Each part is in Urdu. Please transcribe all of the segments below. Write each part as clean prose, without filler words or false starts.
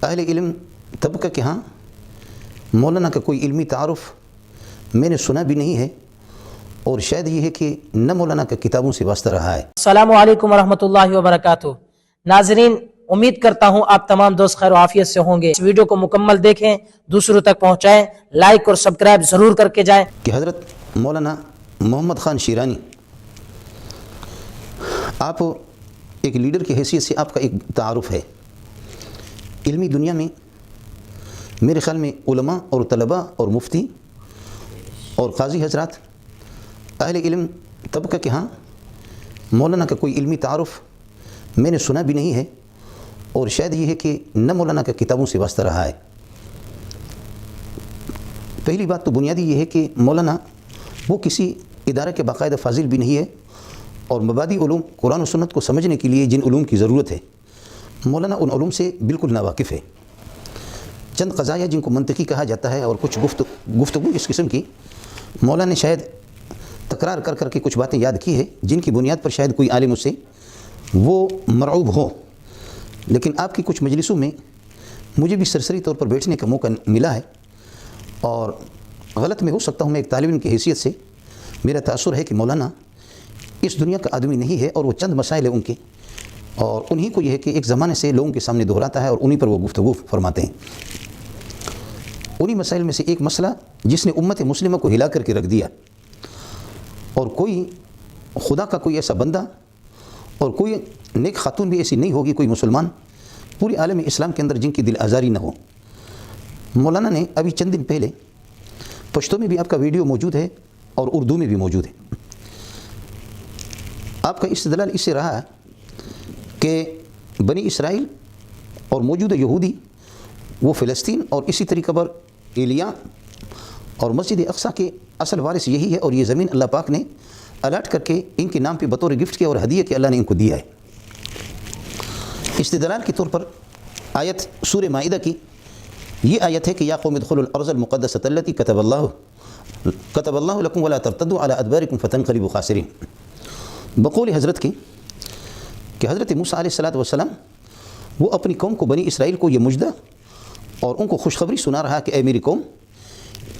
اہل علم طبقہ کے ہاں مولانا کا کوئی علمی تعارف میں نے سنا بھی نہیں ہے، اور شاید یہ ہے کہ نہ مولانا کا کتابوں سے واسطہ رہا ہے۔ السلام علیکم ورحمۃ اللہ وبرکاتہ۔ ناظرین، امید کرتا ہوں آپ تمام دوست خیر و عافیت سے ہوں گے۔ اس ویڈیو کو مکمل دیکھیں، دوسروں تک پہنچائیں، لائک اور سبسکرائب ضرور کر کے جائیں۔ کہ حضرت مولانا محمد خان شیرانی، آپ ایک لیڈر کی حیثیت سے آپ کا ایک تعارف ہے علمی دنیا میں۔ میرے خیال میں علماء اور طلباء اور مفتی اور قاضی حضرات اہل علم طبقہ کے ہاں مولانا کا کوئی علمی تعارف میں نے سنا بھی نہیں ہے، اور شاید یہ ہے کہ نہ مولانا کا کتابوں سے واسطہ رہا ہے۔ پہلی بات تو بنیادی یہ ہے کہ مولانا وہ کسی ادارے کے باقاعدہ فاضل بھی نہیں ہے، اور مبادی علوم قرآن و سنت کو سمجھنے کے لیے جن علوم کی ضرورت ہے مولانا ان علوم سے بالکل ناواقف ہے۔ چند قضایا جن کو منطقی کہا جاتا ہے اور کچھ گفتگو اس قسم کی مولانا نے شاید تکرار کر کر کے کچھ باتیں یاد کی ہے، جن کی بنیاد پر شاید کوئی عالم اس سے وہ مرعوب ہو۔ لیکن آپ کی کچھ مجلسوں میں مجھے بھی سرسری طور پر بیٹھنے کا موقع ملا ہے، اور غلط میں ہو سکتا ہوں، میں ایک طالب علم کی حیثیت سے میرا تاثر ہے کہ مولانا اس دنیا کا آدمی نہیں ہے، اور وہ چند مسائل ہیں ان کے، اور انہی کو یہ ہے کہ ایک زمانے سے لوگوں کے سامنے دہراتا ہے اور انہی پر وہ گفتگو فرماتے ہیں۔ انہی مسائل میں سے ایک مسئلہ جس نے امت مسلمہ کو ہلا کر کے رکھ دیا، اور کوئی خدا کا کوئی ایسا بندہ اور کوئی نیک خاتون بھی ایسی نہیں ہوگی، کوئی مسلمان پورے عالم اسلام کے اندر جن کی دل آزاری نہ ہو۔ مولانا نے ابھی چند دن پہلے پشتو میں بھی آپ کا ویڈیو موجود ہے اور اردو میں بھی موجود ہے، آپ کا استدلال اس سے رہا ہے کہ بنی اسرائیل اور موجودہ یہودی وہ فلسطین اور اسی طریقہ پر ایلیا اور مسجد اقصیٰ کے اصل وارث یہی ہے، اور یہ زمین اللہ پاک نے الاٹ کر کے ان کے نام پہ بطور گفٹ کیا اور ہدیہ کہ اللہ نے ان کو دیا ہے۔ استدلال کے طور پر آیت سورہ مائدہ کی یہ آیت ہے کہ یا قوم ادخلوا الارض المقدسۃ التي كتب اللہ لکم ولا ترتدوا على ادبارکم فتنقلبوا خاسرین۔ بقول حضرت کی کہ حضرت موسیٰ علیہ السلام وہ اپنی قوم کو بنی اسرائیل کو یہ مجدہ اور ان کو خوشخبری سنا رہا کہ اے میری قوم،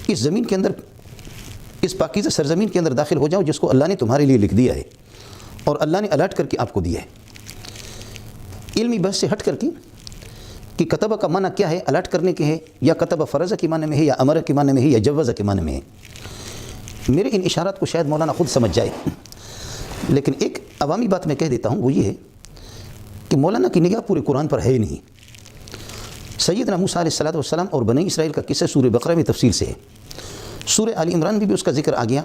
اس زمین کے اندر، اس پاکیزہ سرزمین کے اندر داخل ہو جاؤ جس کو اللہ نے تمہارے لیے لکھ دیا ہے اور اللہ نے الاٹ کر کے آپ کو دیا ہے۔ علمی بحث سے ہٹ کر کے کہ کتبہ کا معنی کیا ہے، الاٹ کرنے کے ہے، یا کتبہ فرض کے معنی میں ہے، یا امر کے معنی میں ہے، یا جوز کے معنی میں ہے، میرے ان اشارات کو شاید مولانا خود سمجھ جائے، لیکن ایک عوامی بات میں کہہ دیتا ہوں، وہ یہ ہے کہ مولانا کی نگاہ پورے قرآن پر ہے ہی نہیں۔ سیدنا موسیٰ علیہ السلام اور بنی اسرائیل کا قصہ سورہ بقرہ میں تفصیل سے ہے، سورہ آل عمران میں بھی اس کا ذکر آ گیا،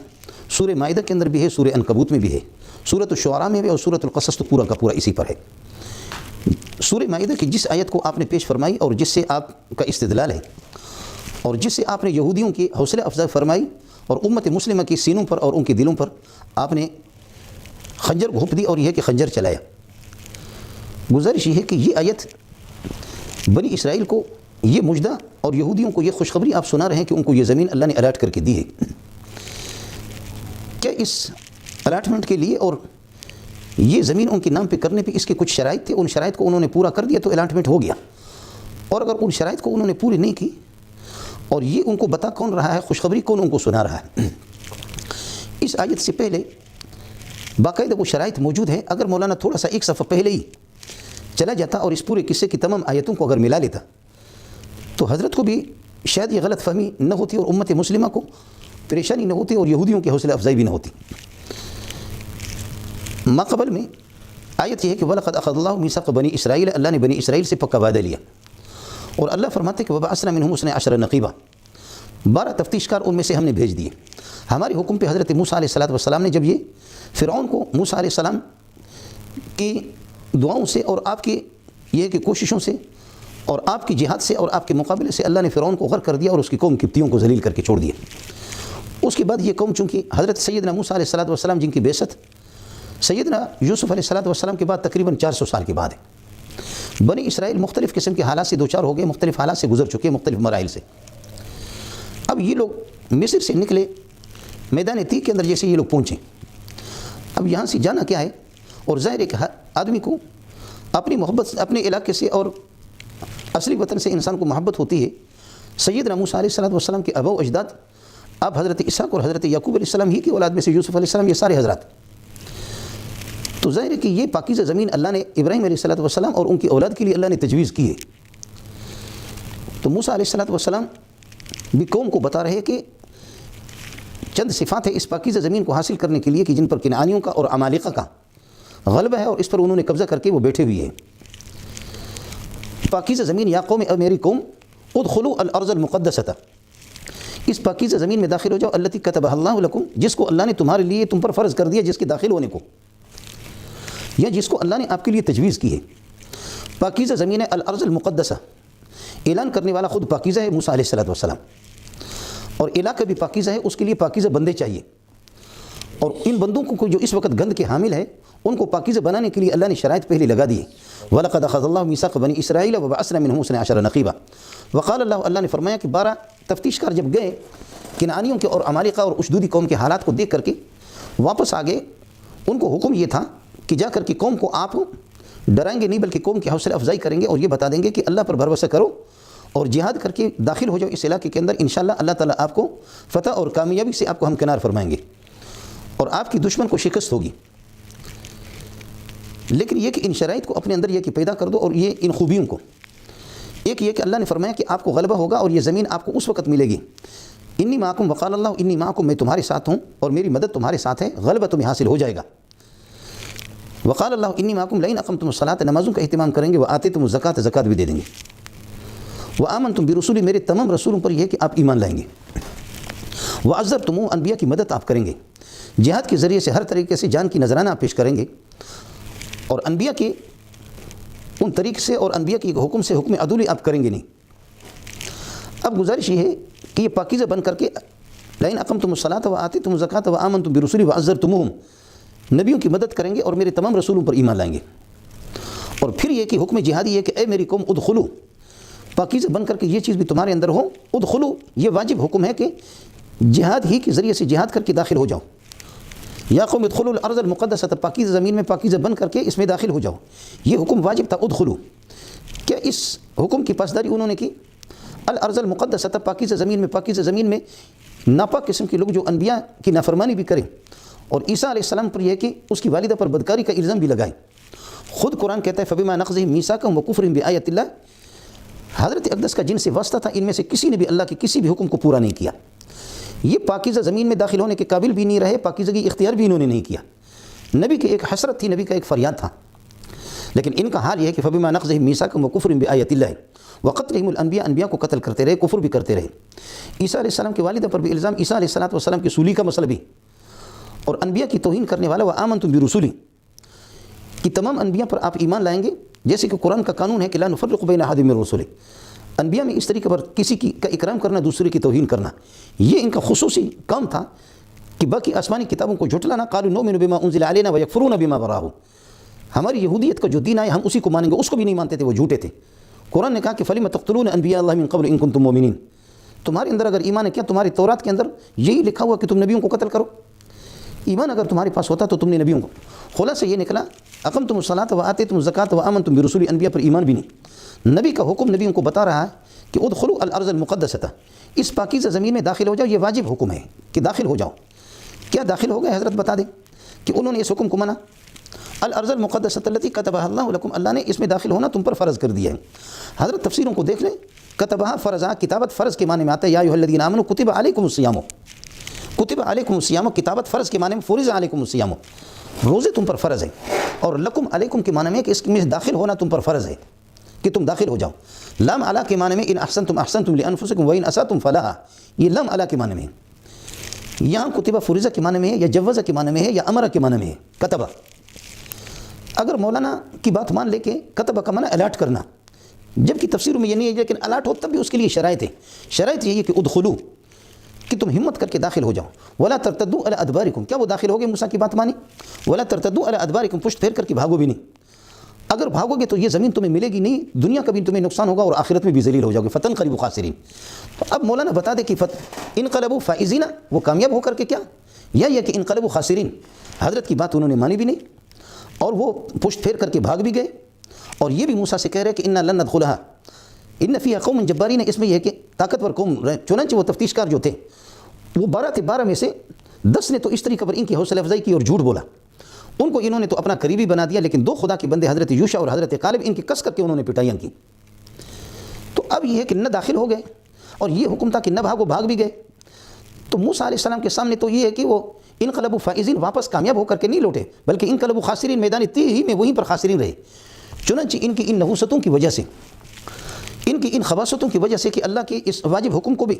سورہ مائدہ کے اندر بھی ہے، سورہ عنکبوت میں بھی ہے، سورۃ الشعراء میں بھی، اور سورۃ القصص تو پورا کا پورا اسی پر ہے۔ سورہ مائدہ کی جس آیت کو آپ نے پیش فرمائی اور جس سے آپ کا استدلال ہے، اور جس سے آپ نے یہودیوں کی حوصلہ افزائی فرمائی اور امت مسلمہ کی سینوں پر اور ان کے دلوں پر آپ نے خنجر گھونپ دی، اور یہ ہے کہ خنجر چلایا۔ گزارش یہ ہے کہ یہ آیت بنی اسرائیل کو یہ مجدہ اور یہودیوں کو یہ خوشخبری آپ سنا رہے ہیں کہ ان کو یہ زمین اللہ نے الاٹ کر کے دی ہے۔ کیا اس الاٹمنٹ کے لیے اور یہ زمین ان کے نام پہ کرنے پہ اس کے کچھ شرائط تھے؟ ان شرائط کو انہوں نے پورا کر دیا تو الاٹمنٹ ہو گیا، اور اگر ان شرائط کو انہوں نے پوری نہیں کی، اور یہ ان کو بتا کون رہا ہے، خوشخبری کون ان کو سنا رہا ہے؟ اس آیت سے پہلے باقاعدہ وہ شرائط موجود ہے۔ اگر مولانا تھوڑا سا ایک صفحہ پہلے ہی چلا جاتا اور اس پورے قصے کی تمام آیتوں کو اگر ملا لیتا تو حضرت کو بھی شاید یہ غلط فہمی نہ ہوتی، اور امت مسلمہ کو پریشانی نہ ہوتی، اور یہودیوں کی حوصلہ افزائی بھی نہ ہوتی۔ ماقبل میں آیت یہ ہے کہ وَلَقَدْ أَخَذَ اللَّهُ مِيثَاقَ بَنِي إِسْرَائِيلَ، اللہ نے بنی اسرائیل سے پکا وعدہ لیا، اور اللہ فرماتے کہ وَبَعَثْنَا مِنْهُمْ 12 نقیبا، 12 تفتیش کار ان میں سے ہم نے بھیج دیے۔ ہمارے حکم پہ حضرت موسیٰ علیہ السلام نے جب یہ فرعون کو موسیٰ علیہ السلام کی دعاؤں سے اور آپ کی یہ کہ کوششوں سے اور آپ کی جہاد سے اور آپ کے مقابلے سے اللہ نے فرعون کو غرق کر دیا اور اس کی قوم قبطیوں کو ذلیل کر کے چھوڑ دیا۔ اس کے بعد یہ قوم چونکہ حضرت سیدنا موسیٰ علیہ السلام جن کی بعثت سیدنا یوسف علیہ السلام کے بعد تقریباً 400 سال کے بعد ہے، بنی اسرائیل مختلف قسم کے حالات سے دوچار ہو گئے، مختلف حالات سے گزر چکے، مختلف مراحل سے۔ اب یہ لوگ مصر سے نکلے، میدان تیہ کے اندر جیسے یہ لوگ پہنچے، اب یہاں سے جانا کیا ہے، اور ظاہر ہے کہ آدمی کو اپنی محبت اپنے علاقے سے اور اصلی وطن سے انسان کو محبت ہوتی ہے. سیدنا موسیٰ علیہ السلام کے آباء و اجداد آپ حضرت اسحاق اور حضرت یعقوب علیہ السلام ہی کی اولاد میں سے یوسف علیہ السلام، یہ سارے حضرات. تو ظاہر ہے کہ یہ پاکیزہ زمین اللہ نے ابراہیم علیہ السلام اور ان کی اولاد کے لیے اللہ نے تجویز کی ہے. تو موسیٰ علیہ السلام بھی قوم کو بتا رہے کہ چند صفات ہیں اس پاکیزہ زمین کو حاصل کرنے کے لیے کہ جن پر کنعانیوں کا اور عمالقہ کا غلبہ ہے اور اس پر انہوں نے قبضہ کر کے وہ بیٹھے ہوئے ہیں. پاکیزہ زمین یا قوم اے میری قوم ادخلوا الارض المقدسۃ، اس پاکیزہ زمین میں داخل ہو جاؤ التی کتبہ اللہ لکم، جس کو اللہ نے تمہارے لیے تم پر فرض کر دیا، جس کے داخل ہونے کو، یا جس کو اللہ نے آپ کے لیے تجویز کی ہے. پاکیزہ زمین ہے الارض المقدسہ، اعلان کرنے والا خود پاکیزہ ہے موسیٰ علیہ السلام، اور علاقہ بھی پاکیزہ ہے، اس کے لیے پاکیزہ بندے چاہیے. اور ان بندوں کو جو اس وقت گند کے حامل ہے ان کو پاکیزہ بنانے کے لیے اللہ نے شرائط پہلے لگا دیے. وَلَقَدْ أَخَذَ اللَّهُ مِيثَاقَ بَنِي إِسْرَائِيلَ وَبَعَثْنَا مِنْهُمْ 12 نَقِيبًا. وقال اللہ نے فرمایا کہ 12 تفتیش کار جب گئے کنعانیوں کے اور عمالقہ اور اشدودی قوم کے حالات کو دیکھ کر کے واپس آ گئے، ان کو حکم یہ تھا کہ جا کر کے قوم کو آپ ڈرائیں گے نہیں بلکہ قوم کی حوصلہ افزائی کریں گے اور یہ بتا دیں گے کہ اللہ پر بھروسہ کرو اور جہاد کر کے داخل ہو جاؤ اس علاقے کے اندر، انشاءاللہ اللہ تعالیٰ آپ کو فتح اور کامیابی سے آپ کو ہمکنار فرمائیں گے اور آپ کی دشمن کو شکست ہوگی. لیکن یہ کہ ان شرائط کو اپنے اندر یہ کہ پیدا کر دو اور یہ ان خوبیوں کو، ایک یہ کہ اللہ نے فرمایا کہ آپ کو غلبہ ہوگا اور یہ زمین آپ کو اس وقت ملے گی. انی معکم وقال اللہ انی معکم، میں تمہارے ساتھ ہوں اور میری مدد تمہارے ساتھ ہے، غلبہ تمہیں حاصل ہو جائے گا. وقال اللہ انی معکم لئن اقمتم الصلاۃ، نمازوں کا اہتمام کریں گے، وآتیتم الزکاۃ، زکوٰۃ بھی دے دیں گے. وآمنتم برسولی، میرے تمام رسولوں پر یہ ہے کہ آپ ایمان لائیں گے. وعزرتم، انبیاء کی مدد آپ کریں گے، جہاد کے ذریعے سے ہر طریقے سے جان کی نذرانہ آپ پیش کریں گے اور انبیاء کے ان طریقے سے اور انبیاء کے حکم سے حکم عدولی آپ کریں گے نہیں. اب گزارش یہ ہے کہ یہ پاکیزہ بن کر کے لئن اقمتم الصلاۃ وآتیتم الزکاۃ وآمنتم برسولی وعزرتموہم، نبیوں کی مدد کریں گے اور میرے تمام رسولوں پر ایمان لائیں گے. اور پھر یہ کہ حکم جہادی ہے کہ اے میری قوم ادخلو، پاکیزہ بن کر کے یہ چیز بھی تمہارے اندر ہو. ادخلو یہ واجب حکم ہے کہ جہاد ہی کے ذریعے سے جہاد کر کے داخل ہو جاؤ. یا قوم ادخلوا الارض المقدسۃ، پاکیزہ زمین میں پاکیزہ بن کر کے اس میں داخل ہو جاؤ. یہ حکم واجب تھا ادخلو. کیا اس حکم کی پاسداری انہوں نے کی؟ الارض المقدسۃ، پاکیزہ زمین میں ناپاک قسم کے لوگ جو انبیاء کی نافرمانی بھی کریں اور عیسیٰ علیہ السلام پر یہ ہے کہ اس کی والدہ پر بدکاری کا الزام بھی لگائیں. خود قرآن کہتا ہے فبما نقضهم میثاقهم وکفرهم بآیات اللہ، حضرت اقدس کا جن سے واسطہ تھا ان میں سے کسی نے بھی اللہ کے کسی بھی حکم کو پورا نہیں کیا. یہ پاکیزہ زمین میں داخل ہونے کے قابل بھی نہیں رہے، پاکیزگی اختیار بھی انہوں نے نہیں کیا. نبی کی ایک حسرت تھی، نبی کا ایک فریاد تھا، لیکن ان کا حال یہ ہے کہ فبما نقضهم میثاقهم وکفرهم بآیات اللہ وقتلهم الانبیاء، انبیاء کو قتل کرتے رہے، کفر بھی کرتے رہے. عیسیٰ علیہ السلام کی والدہ پر بھی الزام، عیسیٰ علیہ السلام کی سولی کا مسئلہ بھی، اور انبیاء کی توہین کرنے والا وآمنتم برسولی، کہ تمام انبیاء پر آپ ایمان لائیں گے، جیسے کہ قرآن کا قانون ہے کہ لا نفرق بین احد من رسلہ. انبیاء میں اس طریقے پر کسی کا اکرام کرنا، دوسرے کی توہین کرنا، یہ ان کا خصوصی کام تھا کہ باقی آسمانی کتابوں کو جھٹلانا. قالوا نؤمن بما انزل علینا ویکفرون بما وراءہ، ہماری یہودیت کا جو دین آیا ہم اسی کو مانیں گے، اس کو بھی نہیں مانتے تھے، وہ جھوٹے تھے. قرآن نے کہا کہ فلم تقتلون انبیاء اللہ من قبل ان کنتم مؤمنین، تمہارے اندر اگر ایمان ہے، کیا تمہاری تورات کے اندر یہی لکھا ہوا کہ تم نبیوں کو قتل کرو؟ ایمان اگر تمہارے پاس ہوتا تو تم نے نبیوں کو. خلاصہ یہ نکلا اقمتم الصلاۃ وآتیتم الزکاۃ وآمنتم برسولی، انبیاء پر ایمان بھی نہیں. نبی کا حکم نبیوں کو بتا رہا ہے کہ ادخلوا الارض المقدسۃ، اس پاکیزہ زمین میں داخل ہو جاؤ. یہ واجب حکم ہے کہ داخل ہو جاؤ. کیا داخل ہو گئے؟ حضرت بتا دیں کہ انہوں نے اس حکم کو مانا. الارض المقدسۃ التی کتبها اللہ لکم، اللہ نے اس میں داخل ہونا تم پر فرض کر دیا ہے. حضرت تفسیروں کو دیکھ لیں. کتبها فرضا، کتابت فرض کے معنی میں آتا ہے یا ایھا الذین آمنوا کتب علیکم الصیام، کتب علیکم الصیام کتابت فرض کے معنی میں فرض علیکم الصیام، روزے تم پر فرض ہے. اور لکم علیکم کے معنی میں کہ اس میں داخل ہونا تم پر فرض ہے کہ تم داخل ہو جاؤ. لام علی کے معنی میں ان احسنتم احسنتم لانفسکم وان اسأتم فلہا، یہ لام علی کے معنی میں ہے. یہاں کتبہ فرضہ کے معنی میں ہے یا جوزہ کے معنی میں ہے یا امرہ کے معنی میں ہے. کتبہ اگر مولانا کی بات مان لے کے کتبہ کا معنی الاٹ کرنا، جبکہ تفسیروں میں یہ نہیں ہے، لیکن الاٹ ہو تب بھی اس کے لیے شرائط ہے. شرائط یہ ہے کہ ادخلو، کہ تم ہمت کر کے داخل ہو جاؤ. ولا ترتدوا علی ادبارکم، کیا وہ داخل ہو گئے؟ موسیٰ کی بات مانی. ولا ترتدوا علی ادبارکم، پشت پھیر کر کے بھاگو بھی نہیں. اگر بھاگو گے تو یہ زمین تمہیں ملے گی نہیں، دنیا کا بھی تمہیں نقصان ہوگا اور آخرت میں بھی ذلیل ہو جاؤ گے. فتنقلبوا خاسرین. تو اب مولانا بتا دے کہ انقلبوا فائزین، وہ کامیاب ہو کر کے کیا، یا یہ کہ انقلبوا خاسرین، حضرت کی بات انہوں نے مانی بھی نہیں اور وہ پشت پھیر کر کے بھاگ بھی گئے. اور یہ بھی موسیٰ سے کہہ رہے کہ انا لن ندخلها، ان فیہا قوم جبارین، اس میں یہ ہے کہ طاقتور قوم رہے، چنانچہ وہ تفتیش کار جو تھے وہ 12 تھے، 12 میں سے 10 نے تو اس طریقے پر ان کی حوصلہ افزائی کی اور جھوٹ بولا، ان کو انہوں نے تو اپنا قریبی بنا دیا، لیکن 2 خدا کے بندے حضرت یوشع اور حضرت کالب ان کی کس کر کے انہوں نے پٹائیاں کی۔ تو اب یہ ہے کہ نہ داخل ہو گئے اور یہ حکم تھا کہ نہ بھاگو، بھاگ بھی گئے۔ تو موسیٰ علیہ السلام کے سامنے تو یہ ہے کہ وہ انقلبوا فائزین، واپس کامیاب ہو کر کے نہیں لوٹے، بلکہ انقلبوا خاسرین، میدان تیہ ہی میں وہیں پر خاسرین رہے۔ چنانچہ ان کی ان نحوستوں کی وجہ سے، ان کی ان خباثتوں کی وجہ سے کہ اللہ کے اس واجب حکم کو بھی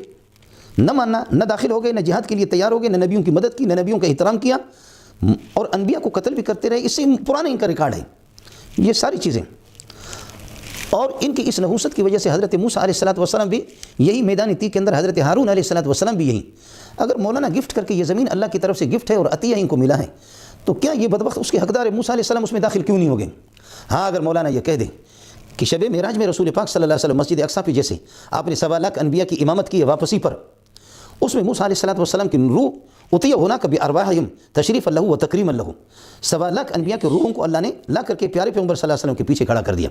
نہ ماننا، نہ داخل ہو گئے، نہ جہاد کے لیے تیار ہو گئے، نہ نبیوں کی مدد کی، نہ نبیوں کا احترام کیا، اور انبیاء کو قتل بھی کرتے رہے، اس سے پرانا ان کا ریکارڈ ہے یہ ساری چیزیں۔ اور ان کی اس نحوست کی وجہ سے حضرت موسیٰ علیہ السلام بھی یہی میدان تیہ کے اندر، حضرت ہارون علیہ السلام بھی یہی۔ اگر مولانا گفٹ کر کے یہ زمین اللہ کی طرف سے گفٹ ہے اور عطیہ ان کو ملا ہے، تو کیا یہ بدبخت اس کے حقدار ہے موسیٰ علیہ السلام اس میں داخل کیوں نہیں ہو گئے؟ ہاں، اگر مولانا یہ کہہ دے کہ شب معراج میں رسول پاک صلی اللہ علیہ وسلم مسجد اقصیٰ پہ جیسے آپ نے 1.25 لاکھ انبیاء کی امامت کی ہے واپسی پر، اس میں موسیٰ علیہ السلام کی روح اتیہ ہونا کبھی ارواحہم تشریف اللہ و تکریم اللہ، 1.25 لاکھ انبیاء کے روحوں کو اللہ نے لا کر کے پیارے پیغمبر صلی اللہ علیہ وسلم کے پیچھے کھڑا کر دیا۔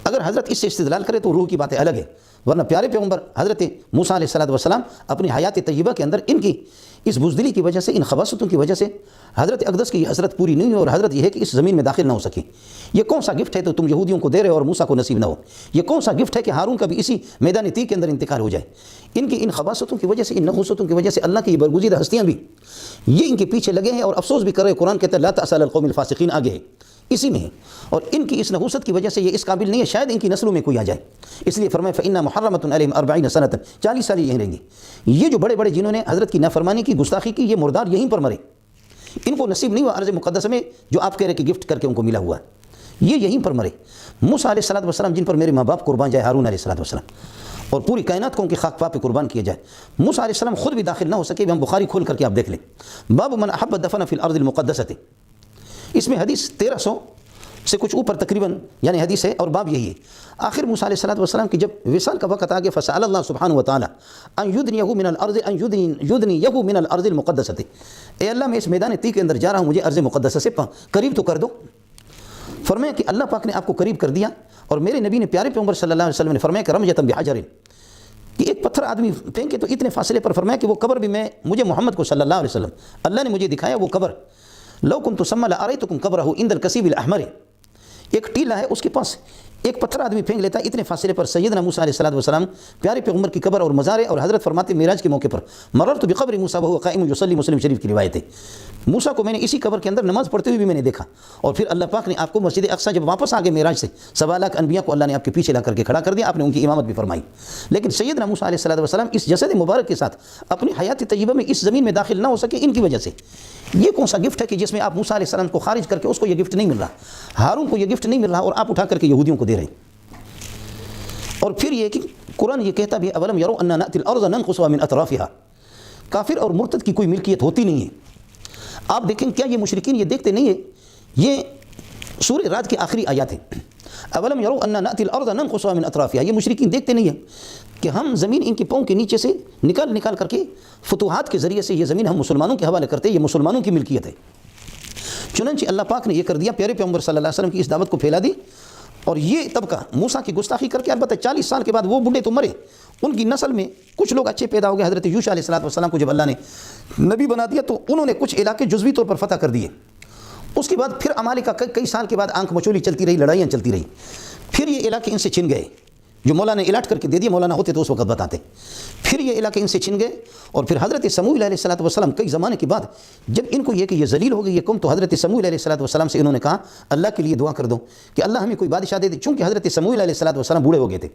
اگر حضرت اس سے استدلال کرے تو روح کی باتیں الگ ہے، ورنہ پیارے پیغمبر حضرت موسیٰ علیہ السلام اپنی حیات طیبہ کے اندر ان کی اس بزدلی کی وجہ سے، ان خباثتوں کی وجہ سے حضرت اقدس کی یہ حضرت پوری نہیں ہوئی، اور حضرت یہ ہے کہ اس زمین میں داخل نہ ہو سکی۔ یہ کون سا گفٹ ہے تو تم یہودیوں کو دے رہے ہو اور موسیٰ کو نصیب نہ ہو؟ یہ کون سا گفٹ ہے کہ ہارون کا بھی اسی میدان تیہ کے اندر انتقال ہو جائے؟ ان کی ان خباثتوں کی وجہ سے، ان نحوستوں کی وجہ سے اللہ کی یہ برگزیدہ ہستیاں بھی یہ ان کے پیچھے لگے ہیں اور افسوس بھی کر رہے۔ قرآن کہتا ہے لا تأس علی القوم الفاسقین، آگے ہے اسی میں ہے، اور ان کی اس نحوست کی وجہ سے یہ اس قابل نہیں ہے شاید ان کی نسلوں میں کوئی آ جائے، اس لیے فرمایا فإنها محرمۃ علیہم 40 سنۃ، 40 سال یہیں رہیں گے۔ یہ جو بڑے بڑے جنہوں نے حضرت کی نافرمانی کی، گستاخی کی، یہ مردار یہیں پر مرے، ان کو نصیب نہیں ہوا ارض مقدس میں جو آپ کہہ رہے کہ گفٹ کر کے ان کو ملا ہوا ہے، یہ یہیں پر مرے۔ موسیٰ علیہ السلام جن پر میرے ماں باپ قربان جائے، ہارون علیہ السلام، اور پوری کائنات کو ان کے خاک پا پہ قربان کیا جائے، موسیٰ علیہ السلام خود بھی داخل نہ ہو سکے۔ ہم بخاری کھول کر کے آپ دیکھ لیں، باب من احب الدفن فی الارض المقدسۃ، اس میں حدیث 1300 سے کچھ اوپر تقریباً یعنی حدیث ہے، اور باب یہی ہے۔ آخر موسیٰ علیہ السلام کی جب وصال کا وقت آگے، فسأل اللہ سبحانہ وتعالی ان یدنیہ من الارض، ان یدنیہ من الارض المقدسۃ، اے اللہ میں اس میدان تیہ کے اندر جا رہا ہوں، مجھے ارض مقدسہ سے قریب تو کر دو۔ فرمایا کہ اللہ پاک نے آپ کو قریب کر دیا، اور میرے نبی نے پیارے پیغمبر صلی اللہ علیہ وسلم نے فرمایا کہ رمجۃ بحجر، کہ ایک پتھر آدمی پھینکے تو اتنے فاصلے پر، فرمایا کہ وہ قبر بھی مجھے محمد کو صلی اللہ علیہ وسلم اللہ نے مجھے دکھایا وہ قبر، لو کنت ثم لأریتکم قبرہ عند الکثیب الاحمر، ایک ٹیلا ہے اس کے پاس ایک پتھر آدمی پھینک لیتا ہے اتنے فاصلے پر، سیدنا موسیٰ علیہ السلام پیارے پیغمبر کی قبر اور مزار ہے، اور حضرت فرماتے معراج کے موقع پر مررت بقبر موسیٰ وہو قائم یصلی، مسلم شریف کی روایت ہے، موسیٰ کو میں نے اسی قبر کے اندر نماز پڑھتے ہوئے بھی میں نے دیکھا، اور پھر اللہ پاک نے آپ کو مسجد اقصیٰ جب واپس آ گئے معراج سے، 1.25 لاکھ انبیاء کو اللہ نے آپ کے پیچھے لا کر کے کھڑا کر دیا، آپ نے ان کی امامت بھی فرمائی، لیکن سیدنا موسیٰ علیہ السلام اس جسد مبارک کے ساتھ اپنی حیات طیبہ میں اس زمین میں داخل نہ ہو سکے ان کی وجہ سے۔ یہ کون سا گفٹ ہے کہ جس میں آپ موسیٰ علیہ السلام کو خارج کر کے اس کو یہ گفٹ نہیں مل رہا، ہارون کو یہ گفٹ نہیں مل رہا، اور آپ اٹھا کر کے یہودیوں کو دے رہے ہیں؟ اور پھر یہ کہ قرآن یہ کہتا بھی اولم یروا انا نأتی الارض ننقصها من اطرافها، کافر اور مرتد کی کوئی ملکیت ہوتی نہیں ہے۔ آپ دیکھیں کیا یہ مشرکین یہ دیکھتے نہیں ہیں؟ یہ سورہ رعد کی آخری آیات ہیں، اولم یروا انا نأتی الارض ننقصها من اطرافها، یہ مشرکین دیکھتے نہیں ہیں کہ ہم زمین ان کے پاؤں کے نیچے سے نکال کر کے فتوحات کے ذریعے سے یہ زمین ہم مسلمانوں کے حوالے کرتے ہیں، یہ مسلمانوں کی ملکیت ہے۔ چنانچہ اللہ پاک نے یہ کر دیا، پیارے پیغمبر صلی اللہ علیہ وسلم کی اس دعوت کو پھیلا دی، اور یہ طبقہ موسیٰ کی گستاخی کر کے، البتہ 40 سال کے بعد وہ بڈھے تو مرے، ان کی نسل میں کچھ لوگ اچھے پیدا ہو گئے۔ حضرت یوشع علیہ السلام کو جب اللہ نے نبی بنا دیا تو انہوں نے کچھ علاقے جزوی طور پر فتح کر دیے، اس کے بعد پھر عمالقہ کئی سال کے بعد آنکھ مچولی چلتی رہی، لڑائیاں چلتی رہی، پھر یہ علاقے ان سے چھن گئے، جو مولانا نے الاٹ کر کے دے دیا، مولانا ہوتے تو اس وقت بتاتے، پھر یہ علاقے ان سے چھن گئے، اور پھر حضرت سموئیل علیہ السلام کئی زمانے کے بعد جب ان کو یہ کہ یہ ذلیل ہو گئی یہ قوم، تو حضرت سموئیل علیہ السلام سے انہوں نے کہا اللہ کے لیے دعا کر دو کہ اللہ ہمیں کوئی بادشاہ دے دے، چونکہ حضرت سموئیل علیہ السلام بوڑھے ہو گئے تھے،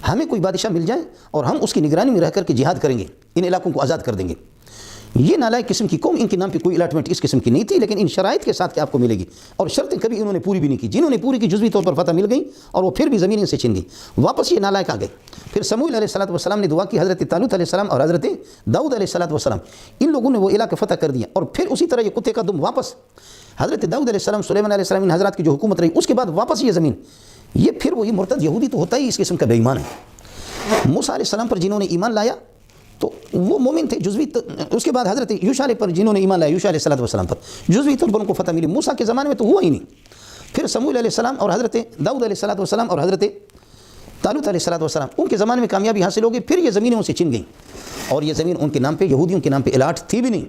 ہمیں کوئی بادشاہ مل جائے اور ہم اس کی نگرانی میں رہ کر کے جہاد کریں گے، ان علاقوں کو آزاد کر دیں گے۔ یہ نالائق قسم کی قوم، ان کے نام پہ کوئی الاٹمنٹ اس قسم کی نہیں تھی، لیکن ان شرائط کے ساتھ کہ آپ کو ملے گی، اور شرطیں کبھی انہوں نے پوری بھی نہیں کی، جنہوں نے پوری کی جزوی طور پر فتح مل گئی، اور وہ پھر بھی زمین ان سے چھن گئی، واپس یہ نالائق آ گئے۔ پھر سموئیل علیہ السلام نے دعا کی، حضرت طالوت علیہ السلام اور حضرت داؤد علیہ السلام، ان لوگوں نے وہ علاقہ فتح کر دیا، اور پھر اسی طرح یہ کتے کا دم واپس حضرت داؤد علیہ السلام، سلیمان علیہ السلام، ان حضرات کی جو حکومت رہی، اس کے بعد واپس یہ زمین، یہ پھر وہی مرتد یہودی تو ہوتا ہی اس قسم کا بے ایمان ہے۔ موسیٰ علیہ السلام پر جنہوں نے ایمان لایا تو وہ مومن تھے جزوی، اس کے بعد حضرت یوشع پر جنہوں نے ایمان لایا، یوشع علیہ السلام پر جزوی طور پر ان کو فتح ملی، موسیٰ کے زمانے میں تو ہوا ہی نہیں۔ پھر سموئیل علیہ السلام اور حضرت داؤد علیہ السلام اور حضرت طالوت علیہ السلام ان کے زمانے میں کامیابی حاصل ہوگی، پھر یہ زمینیں ان سے چھن گئیں، اور یہ زمین ان کے نام پہ، یہودیوں کے نام پہ الاٹ تھی بھی نہیں۔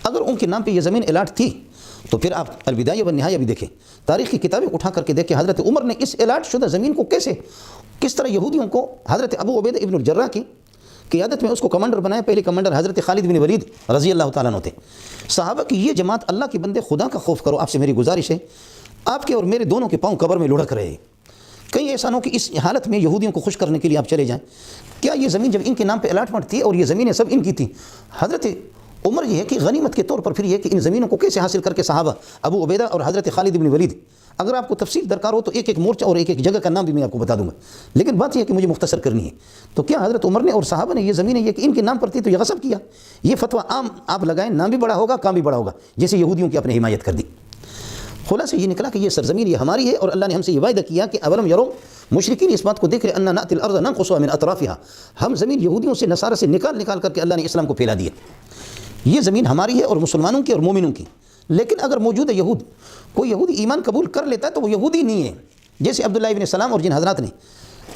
اگر ان کے نام پہ یہ زمین الاٹ تھی تو پھر آپ البدایہ والنہایہ بھی دیکھیں، تاریخ کی کتابیں اٹھا کر کے دیکھیں حضرت عمر نے اس الاٹ شدہ زمین کو کس طرح یہودیوں کو، حضرت ابو عبیدہ ابن الجراح کی قیادت میں اس کو کمانڈر بنایا۔ پہلے کمانڈر حضرت خالد بن ولید رضی اللہ تعالیٰ عنہ تھے۔ صحابہ کی یہ جماعت، اللہ کے بندے خدا کا خوف کرو، آپ سے میری گزارش ہے، آپ کے اور میرے دونوں کے پاؤں قبر میں لڑک رہے ہیں، کہیں ایسا نہ ہو کہ اس حالت میں یہودیوں کو خوش کرنے کے لیے آپ چلے جائیں۔ کیا یہ زمین جب ان کے نام پہ الاٹمنٹ تھی اور یہ زمینیں سب ان کی تھیں، حضرت عمر یہ ہے کہ غنیمت کے طور پر پھر یہ کہ ان زمینوں کو کیسے حاصل کر کے صحابہ ابو عبیدہ اور حضرت خالد بن ولید، اگر آپ کو تفصیل درکار ہو تو ایک ایک مورچہ اور ایک ایک جگہ کا نام بھی میں آپ کو بتا دوں گا، لیکن بات یہ ہے کہ مجھے مختصر کرنی ہے۔ تو کیا حضرت عمر نے اور صحابہ نے یہ زمینیں یہ کہ ان کے نام پر تھی تو یہ غصب کیا؟ یہ فتویٰ عام آپ لگائیں، نام بھی بڑا ہوگا، کام بھی بڑا ہوگا، جیسے یہودیوں کی اپنے حمایت کر دی۔ خلاصہ یہ نکلا کہ یہ سرزمین یہ ہماری ہے، اور اللہ نے ہم سے یہ وعدہ کیا کہ اولم یرو، مشرکین اس بات کو دیکھ رہے انا نأتی الارض ننقصها من اطرافها، ہم زمین یہودیوں سے نصارہ سے نکال کر کے اللہ نے اسلام کو پھیلا دیا۔ یہ زمین ہماری ہے اور مسلمانوں کی اور مومنوں کی، لیکن اگر موجود یہود کوئی یہودی ایمان قبول کر لیتا ہے تو وہ یہودی نہیں ہے، جیسے عبداللہ ابن سلام اور جن حضرات نے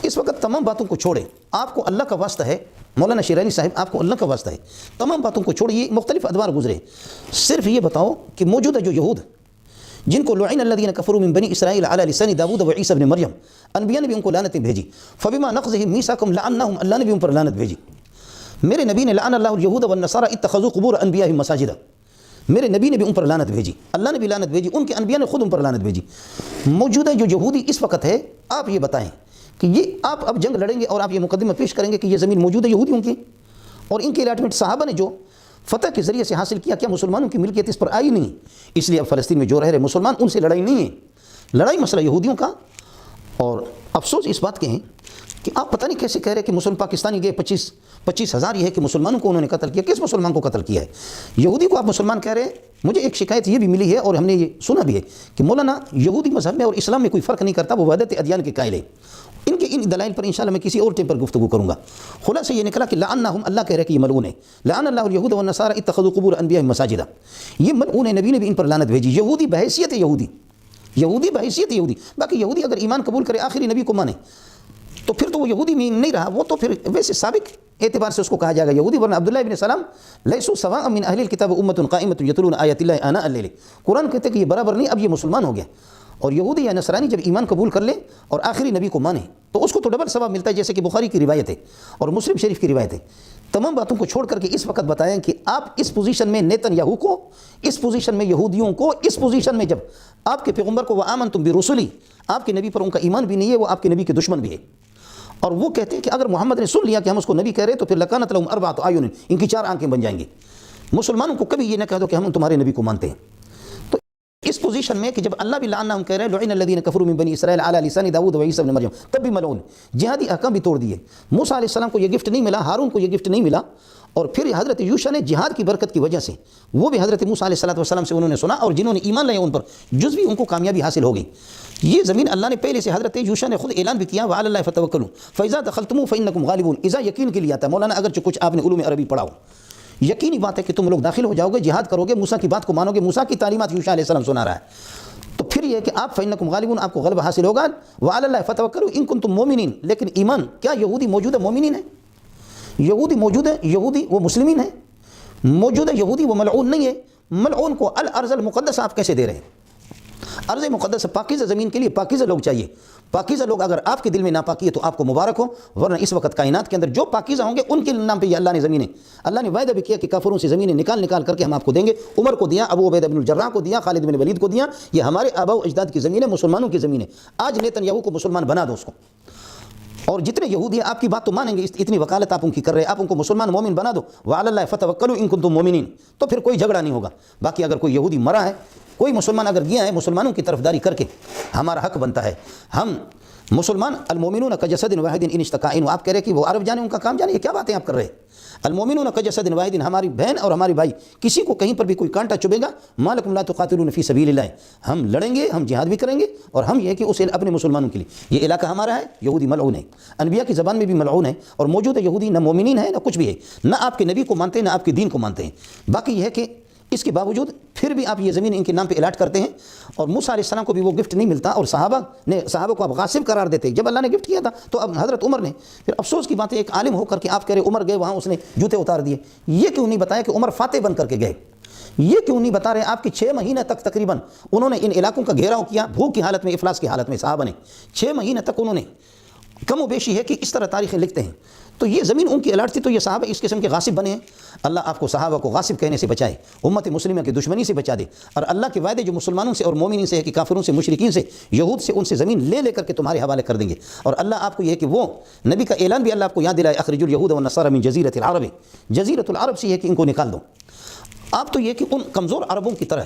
اس وقت تمام باتوں کو چھوڑے، آپ کو اللہ کا واسطہ ہے، مولانا شیرازی صاحب آپ کو اللہ کا واسطہ ہے، تمام باتوں کو چھوڑیے، مختلف ادوار گزرے، صرف یہ بتاؤ کہ موجودہ جو یہود جن کو لعن الذین کفروا من بنی اسرائیل علی لسان داؤد و عیسی ابن مریم، انبیاء نے بھی ان کو لعنتیں بھیجی، فبما نقضهم میثاقهم لعناهم، اللہ نے بھی ان پر لعنت بھیجی۔ میرے نبی نے لعن اللہ الیہود والنصارى اتخذوا قبور انبیائهم مساجدا، میرے نبی نے بھی ان پر لعنت بھیجی، اللہ نے بھی لعنت بھیجی، ان کے انبیاء نے خود ان پر لعنت بھیجی۔ موجودہ جو یہودی اس وقت ہے، آپ یہ بتائیں کہ یہ آپ اب جنگ لڑیں گے اور آپ یہ مقدمہ پیش کریں گے کہ یہ زمین موجودہ یہودیوں کی، اور ان کے الاٹمنٹ صحابہ نے جو فتح کے ذریعے سے حاصل کیا، کیا مسلمانوں کی ملکیت اس پر آئی نہیں؟ اس لیے اب فلسطین میں جو رہ رہے مسلمان، ان سے لڑائی نہیں ہے، لڑائی مسئلہ یہودیوں کا۔ اور افسوس اس بات کے ہیں کہ آپ پتہ نہیں کیسے کہہ رہے کہ مسلم پاکستانی گئے 25,000 یہ ہے کہ مسلمانوں کو انہوں نے قتل کیا۔ کس مسلمان کو قتل کیا ہے؟ یہودی کو آپ مسلمان کہہ رہے ہیں۔ مجھے ایک شکایت یہ بھی ملی ہے اور ہم نے یہ سنا بھی ہے کہ مولانا یہودی مذہب میں اور اسلام میں کوئی فرق نہیں کرتا، وہ وحدت ادیان کے قائل ہیں۔ ان کے ان دلائل پر انشاءاللہ میں کسی اور ٹائم پر گفتگو کروں گا۔ خلاصہ یہ نکلا کہ لعنہم، اللہ کہہ رہے کہ یہ ملعون ہے، لعن اللہ الیہود والنصارى اتخذوا قبور انبیاء مساجدا، یہ ملعون ہے، نبی نے بھی ان پر لعنت بھیجی۔ یہودی بحیثیت یہودی، یہودی بحیثیت یہودی، باقی یہودی اگر ایمان قبول کرے آخری نبی کو مانے تو پھر تو وہ یہودی میں نہیں رہا، وہ تو پھر ویسے سابق اعتبار سے اس کو کہا جائے گا یہودی، ورنہ عبداللہ ابن سلام لیسوا سواء من اہل الکتاب امۃ قائمۃ یتلون آیات اللہ آناء اللیل، قرآن کہتے ہیں کہ یہ برابر نہیں، اب یہ مسلمان ہو گیا۔ اور یہودی یا نصرانی جب ایمان قبول کر لے اور آخری نبی کو مانے تو اس کو تو ڈبل ثواب ملتا ہے، جیسے کہ بخاری کی روایت ہے اور مسلم شریف کی روایت ہے۔ تمام باتوں کو چھوڑ کر کے اس وقت بتائیں کہ آپ اس پوزیشن میں نیتن یاہو کو، اس پوزیشن میں یہودیوں کو، اس پوزیشن میں جب آپ کے پیغمبر کو وآمنتم برسلی، آپ کے نبی پر ان کا ایمان بھی نہیں ہے، وہ آپ کے نبی کے دشمن بھی ہے، اور وہ کہتے ہیں کہ اگر محمد نے سن لیا کہ ہم اس کو نبی کہہ رہے تو پھر لکانت لہم اربعۃ اعین، ان کی 4 آنکھیں بن جائیں گی۔ مسلمانوں کو کبھی یہ نہ کہہ دو کہ ہم تمہارے نبی کو مانتے ہیں۔ تو اس پوزیشن میں کہ جب اللہ بھی لعنہم کہہ رہے ہیں، لعن الذین کفروا من بنی اسرائیل علی لسان داؤد و عیسی ابن مریم، تب بھی ملعون، جہادی احکام بھی توڑ دیے۔ موسیٰ علیہ السلام کو یہ گفٹ نہیں ملا، ہارون کو یہ گفٹ نہیں ملا، اور پھر حضرت یوشع نے جہاد کی برکت کی وجہ سے وہ بھی حضرت موسیٰ علیہ السلام سے انہوں نے سنا، اور جنہوں نے ایمان لائے ان پر جزوی ان کو کامیابی حاصل ہو گئی۔ یہ زمین اللہ نے پہلے سے حضرت یوشع نے خود اعلان بھی کیا، وعلی اللہ فتوکلوا فاذا دخلتم فانکم غالبون، اذا یقین کے لیے آتا ہے مولانا، اگرچہ کچھ آپ نے علوم عربی پڑھا ہو، یقینی بات ہے کہ تم لوگ داخل ہو جاؤ گے، جہاد کرو گے، موسیٰ کی بات کو مانو گے، موسیٰ کی تعلیمات یوشع علیہ السلام سنا رہا ہے، تو پھر یہ کہ آپ فانکم غالبون، آپ کو غلبہ حاصل ہوگا، وعلی اللہ فتوکلوا ان کنتم مؤمنین۔ لیکن ایمان، کیا یہودی موجودہ مومنین ہے؟ یہودی موجود ہے، یہودی وہ مسلمین ہیں، موجودہ یہودی وہ ملعون نہیں ہے۔ ملعون کو الارض المقدس آپ کیسے دے رہے ہیں؟ ارض مقدس پاکیزہ زمین کے لیے پاکیزہ لوگ چاہیے، پاکیزہ لوگ اگر آپ کے دل میں ناپاکی ہے تو آپ کو مبارک ہو، ورنہ اس وقت کائنات کے اندر جو پاکیزہ ہوں گے ان کے نام پہ یہ اللہ نے زمینیں، اللہ نے وعدہ بھی کیا کہ کافروں سے زمینیں نکال کر کے ہم آپ کو دیں گے۔ عمر کو دیا، ابو عبیدہ بن الجراح کو دیا، خالد بن ولید کو دیا، یہ ہمارے آباء و اجداد کی زمینیں، مسلمانوں کی زمینیں۔ آج نیتن یاہو کو مسلمان بنا دو اس کو، اور جتنے یہودی ہیں آپ کی بات تو مانیں گے، اتنی وکالت آپ ان کی کر رہے ہیں، آپ ان کو مسلمان مومن بنا دو، وعلی اللہ فتوکلوا ان کنتم مؤمنین، تو پھر کوئی جھگڑا نہیں ہوگا۔ باقی اگر کوئی یہودی مرا ہے، کوئی مسلمان اگر گیا ہے، مسلمانوں کی طرفداری کر کے ہمارا حق بنتا ہے، ہم مسلمان المومنون کجسد واحد ان اشتکا، آپ کہہ رہے کہ وہ عرب جانے ان کا کام جانے، یہ کیا باتیں آپ کر رہے ہیں؟ المومنون کجسد واحد، ہماری بہن اور ہمارے بھائی، کسی کو کہیں پر بھی کوئی کانٹا چبھے گا، ما لکم لا تقاتلون فی سبیل اللہ، ہم لڑیں گے، ہم جہاد بھی کریں گے، اور ہم یہ کہ اسے اپنے مسلمانوں کے لیے، یہ علاقہ ہمارا ہے۔ یہودی ملعون ہے، انبیاء کی زبان میں بھی ملعون ہے، اور موجود یہودی نہ مومنین ہے نہ کچھ بھی ہے، نہ آپ کے نبی کو مانتے ہیں نہ آپ کے دین کو مانتے ہیں۔ باقی یہ ہے کہ اس کے باوجود پھر بھی آپ یہ زمین ان کے نام پہ الاٹ کرتے ہیں، اور موسیٰ علیہ السلام کو بھی وہ گفٹ نہیں ملتا، اور صحابہ کو آپ غاصب قرار دیتے جب اللہ نے گفٹ کیا تھا۔ تو اب حضرت عمر نے پھر افسوس کی بات ہے، ایک عالم ہو کر کے آپ کہہ رہے عمر گئے وہاں اس نے جوتے اتار دیے، یہ کیوں نہیں بتایا کہ عمر فاتح بن کر کے گئے؟ یہ کیوں نہیں بتا رہے آپ کہ 6 مہینے تک تقریباً انہوں نے ان علاقوں کا گھیراؤ کیا، بھوک کی حالت میں، افلاس کی حالت میں صحابہ نے 6 مہینے تک انہوں نے، کم و بیشی ہے کہ اس طرح تاریخیں لکھتے ہیں۔ تو یہ زمین ان کی الاٹ تھی، تو یہ صحابہ اس قسم کے غاصب بنے ہیں۔ اللہ آپ کو صحابہ کو غاصب کہنے سے بچائے، امت مسلمہ کی دشمنی سے بچا دے، اور اللہ کے وعدے جو مسلمانوں سے اور مومنین سے ہے کہ کافروں سے، مشرکین سے، یہود سے، ان سے زمین لے کر کے تمہارے حوالے کر دیں گے۔ اور اللہ آپ کو یہ ہے کہ وہ نبی کا اعلان بھی اللہ آپ کو یاد دلائے، اخرجوا الیہود والنصارى من جزیرۃ العرب، جزیرۃ العرب سے یہ کہ ان کو نکال دو۔ آپ تو یہ کہ ان کمزور عربوں کی طرح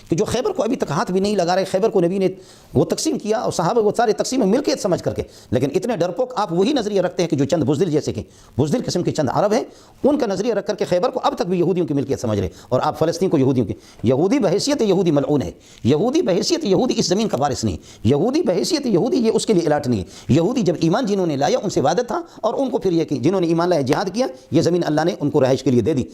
کہ جو خیبر کو ابھی تک ہاتھ بھی نہیں لگا رہے، خیبر کو نبی نے وہ تقسیم کیا اور صحابہ وہ سارے تقسیم ملکیت سمجھ کر کے، لیکن اتنے ڈرپوک آپ وہی نظریہ رکھتے ہیں کہ جو چند بزدل جیسے کہ بزدل قسم کے چند عرب ہیں، ان کا نظریہ رکھ کر کے خیبر کو اب تک بھی یہودیوں کی ملکیت سمجھ رہے، اور آپ فلسطین کو یہودیوں کی، یہودی بحیثیت یہودی ملعون ہے، یہودی بحیثیت یہودی اس زمین کا وارث نہیں، یہودی بحیثیت یہودی یہ اس کے لیے الاٹ نہیں ہے۔ یہودی جب ایمان جنہوں نے لایا ان سے وعدہ تھا، اور ان کو پھر یہ کہ جنہوں نے ایمان لایا جہاد کیا، یہ زمین اللہ نے ان کو رہائش کے لیے دے دی۔